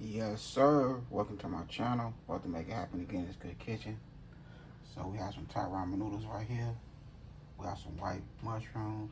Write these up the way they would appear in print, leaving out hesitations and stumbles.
Yes, sir. Welcome to my channel. About to make it happen again. It's Good Kitchen. So we have some Thai ramen noodles right here. We have some white mushrooms,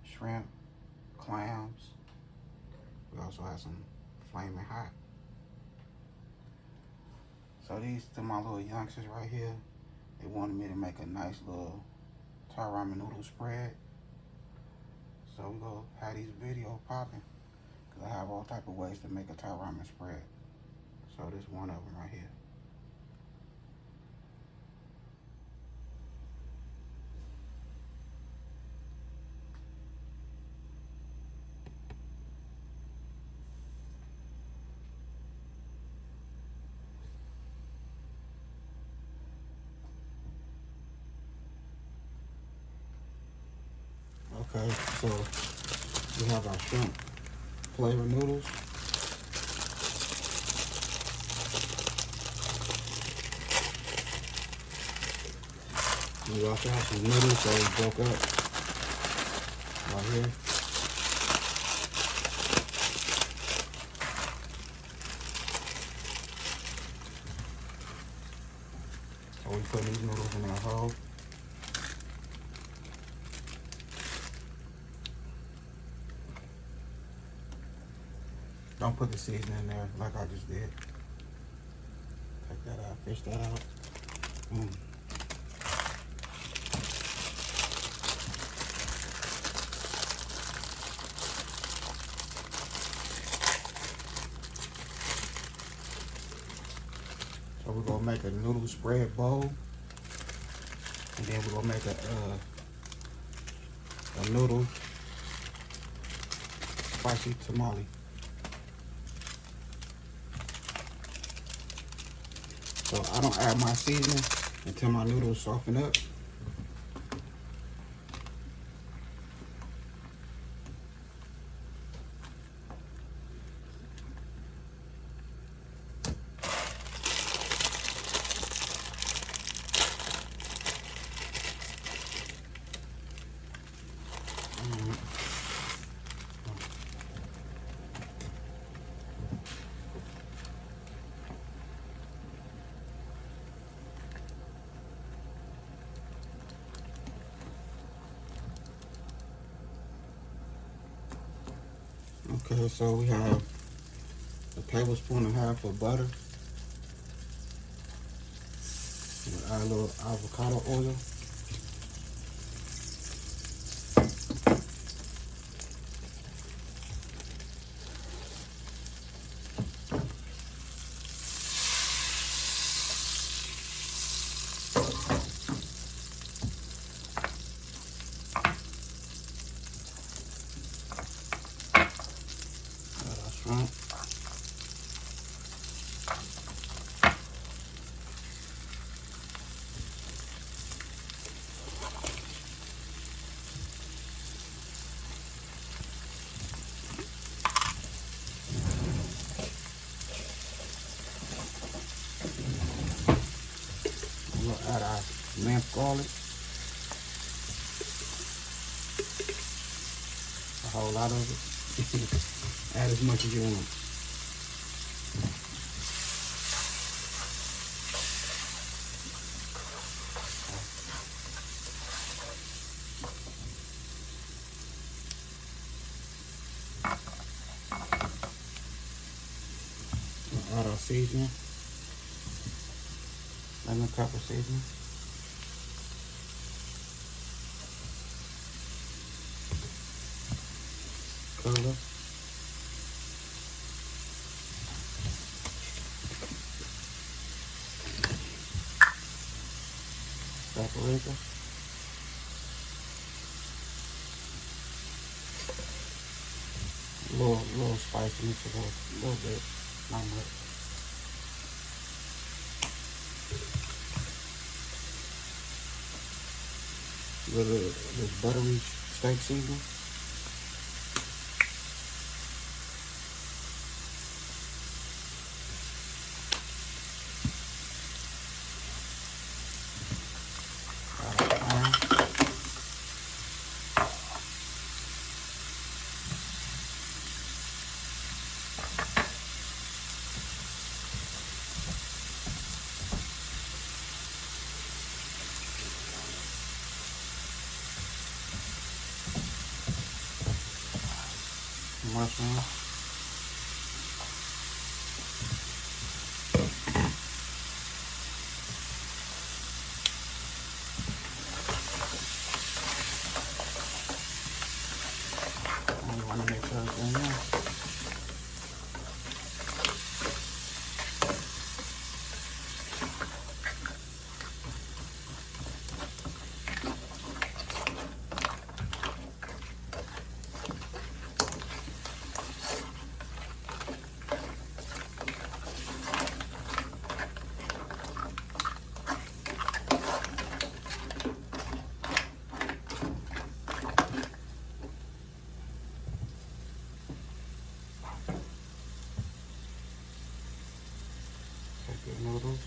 shrimp, clams. We also have some flaming hot. So these to my little youngsters right here. They wanted me to make a nice little Thai ramen noodle spread. So we gonna have these videos popping. Cause I have all type of ways to make a Thai ramen spread. So this one of them right here. Okay, so we have our shrimp flavor noodles. We also have some noodles that we broke up right here. So we put these noodles in our hole. Don't put the seasoning in there like I just did. Take that out, fish that out. So we're gonna make a noodle spread bowl, and then we're gonna make a noodle spicy tamale. So I don't add my seasoning until my noodles soften up. Okay, so we have a tablespoon and a half of butter. We'll add a little avocado oil. Shrimp. We'll add our minced garlic. A whole lot of it. Add as much as you want. We'll add our seasoning. Lemon pepper seasoning. Color. Paprika. Little spiciness, a little bit, not much. Little this buttery steak seasoning. mushroom. And you want to mix everything in. Take your noodles.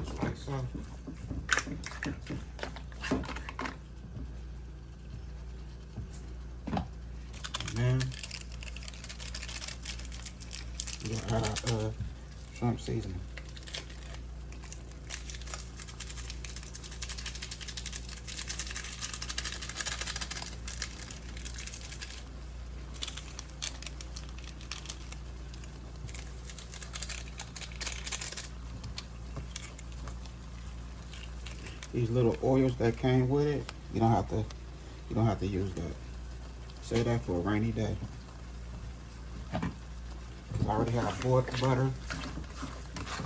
Just like so. And then we're gonna add our shrimp seasoning. These little oils that came with it, you don't have to use that. Save that for a rainy day. Cause I already have boiled butter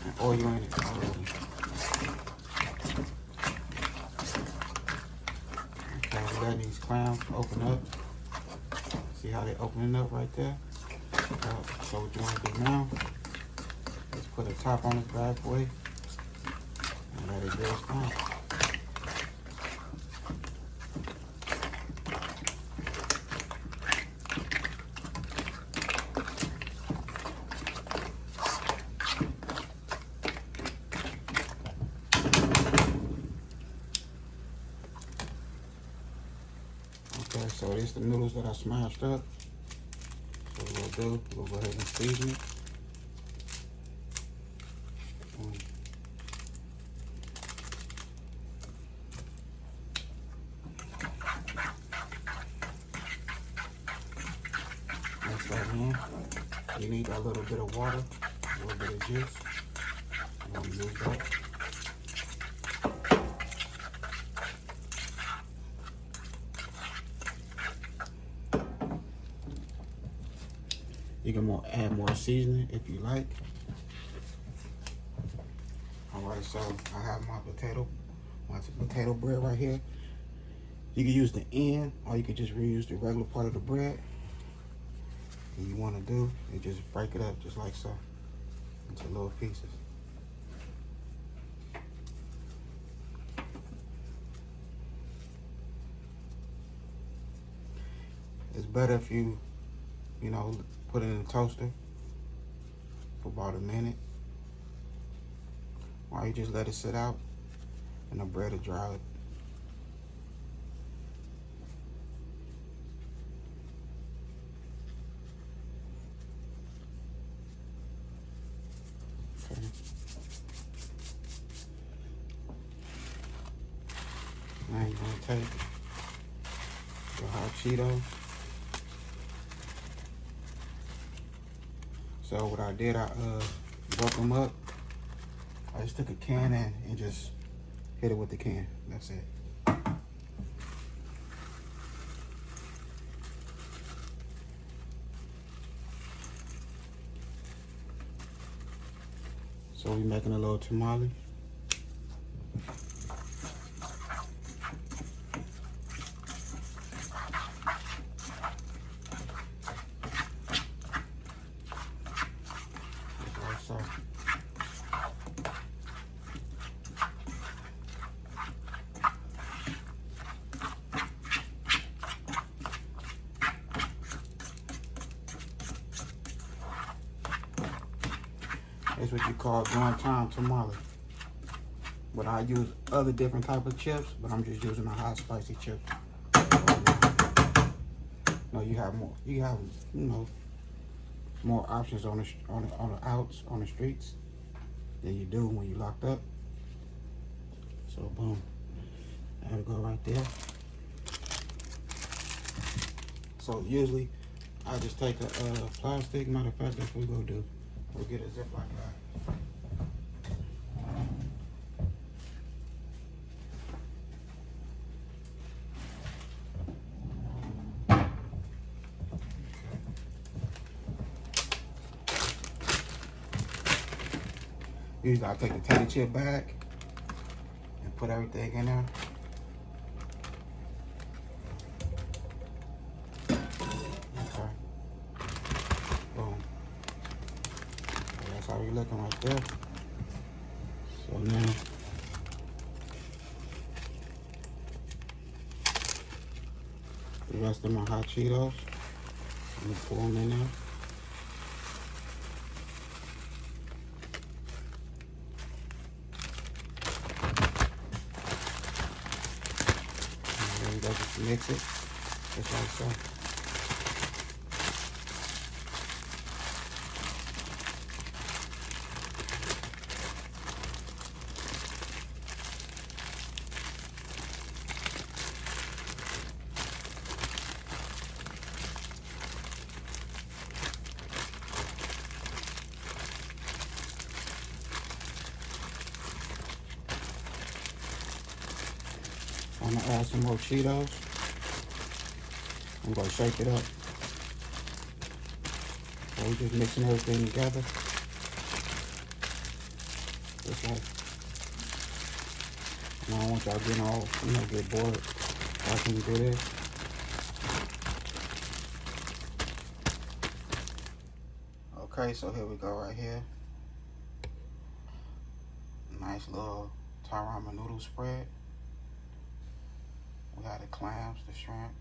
and oil in it already. Okay, we're letting these clams open up. See how they opening up right there? So what you want to do now is put a top on this bad boy and let it rest down. Okay, so this is the noodles that I smashed up. So what we'll do, we'll go ahead and season it. Mix that in. You need a little bit of water, a little bit of juice. I'm gonna use that. You can add more seasoning if you like. Alright, so I have my potato bread right here. You can use the end, or you can just reuse the regular part of the bread. And you want to do is just break it up just like so into little pieces. It's better if you know, put it in the toaster for about a minute, or you just let it sit out and the bread will dry it. Okay. Now you're gonna take your hot Cheetos. So what I did, I broke them up. I just took a can and just hit it with the can. That's it. So we're making a little tamale. It's what you call one-time tamale. But I use other different type of chips, but I'm just using a hot spicy chip. No, you have more. You have, you know, more options on the outs, on the streets than you do when you locked up. So boom, there we go right there. So usually I just take a plastic. Matter of fact, that's what we're gonna do. We'll get a Ziploc bag. Usually I take the tater chip bag and put everything in there. Okay. Boom. So that's how you're looking right there. So now the rest of my hot Cheetos, I'm gonna pour them in there. Just mix it, just like so. I'm gonna add some more Cheetos. I'm gonna shake it up. So we're just mixing everything together. Just like, I don't want y'all getting all, you know, get bored watching me do this. Okay, so here we go right here. Nice little Thai ramen noodle spread. We got the clams, the shrimp.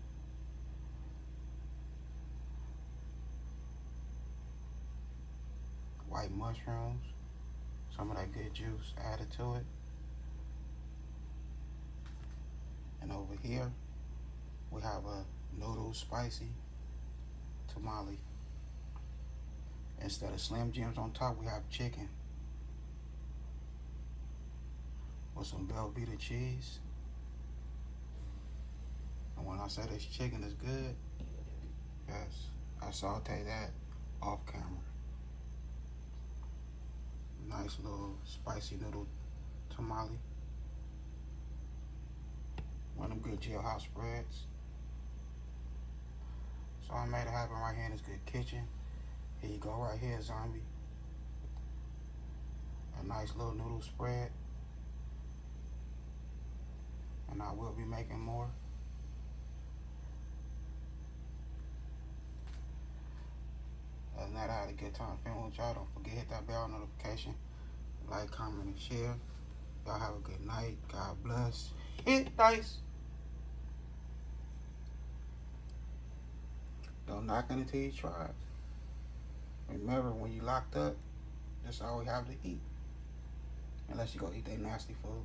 White mushrooms. Some of that good juice added to it. And over here, we have a noodle spicy tamale. Instead of Slim Jims on top, we have chicken. With some VELVEETA cheese. And when I say this chicken is good, yes, I saute that off camera. Nice little spicy noodle tamale. One of them good jailhouse spreads. So I made it happen right here in this good kitchen. Here you go right here, zombie. A nice little noodle spread. And I will be making more. Other than that, I had a good time filming with y'all. Don't forget to hit that bell notification. Like, comment, and share. Y'all have a good night. God bless. Hit dice. Don't knock on it till you try it. Remember, when you locked up, that's all we have to eat. Unless you go eat that nasty food.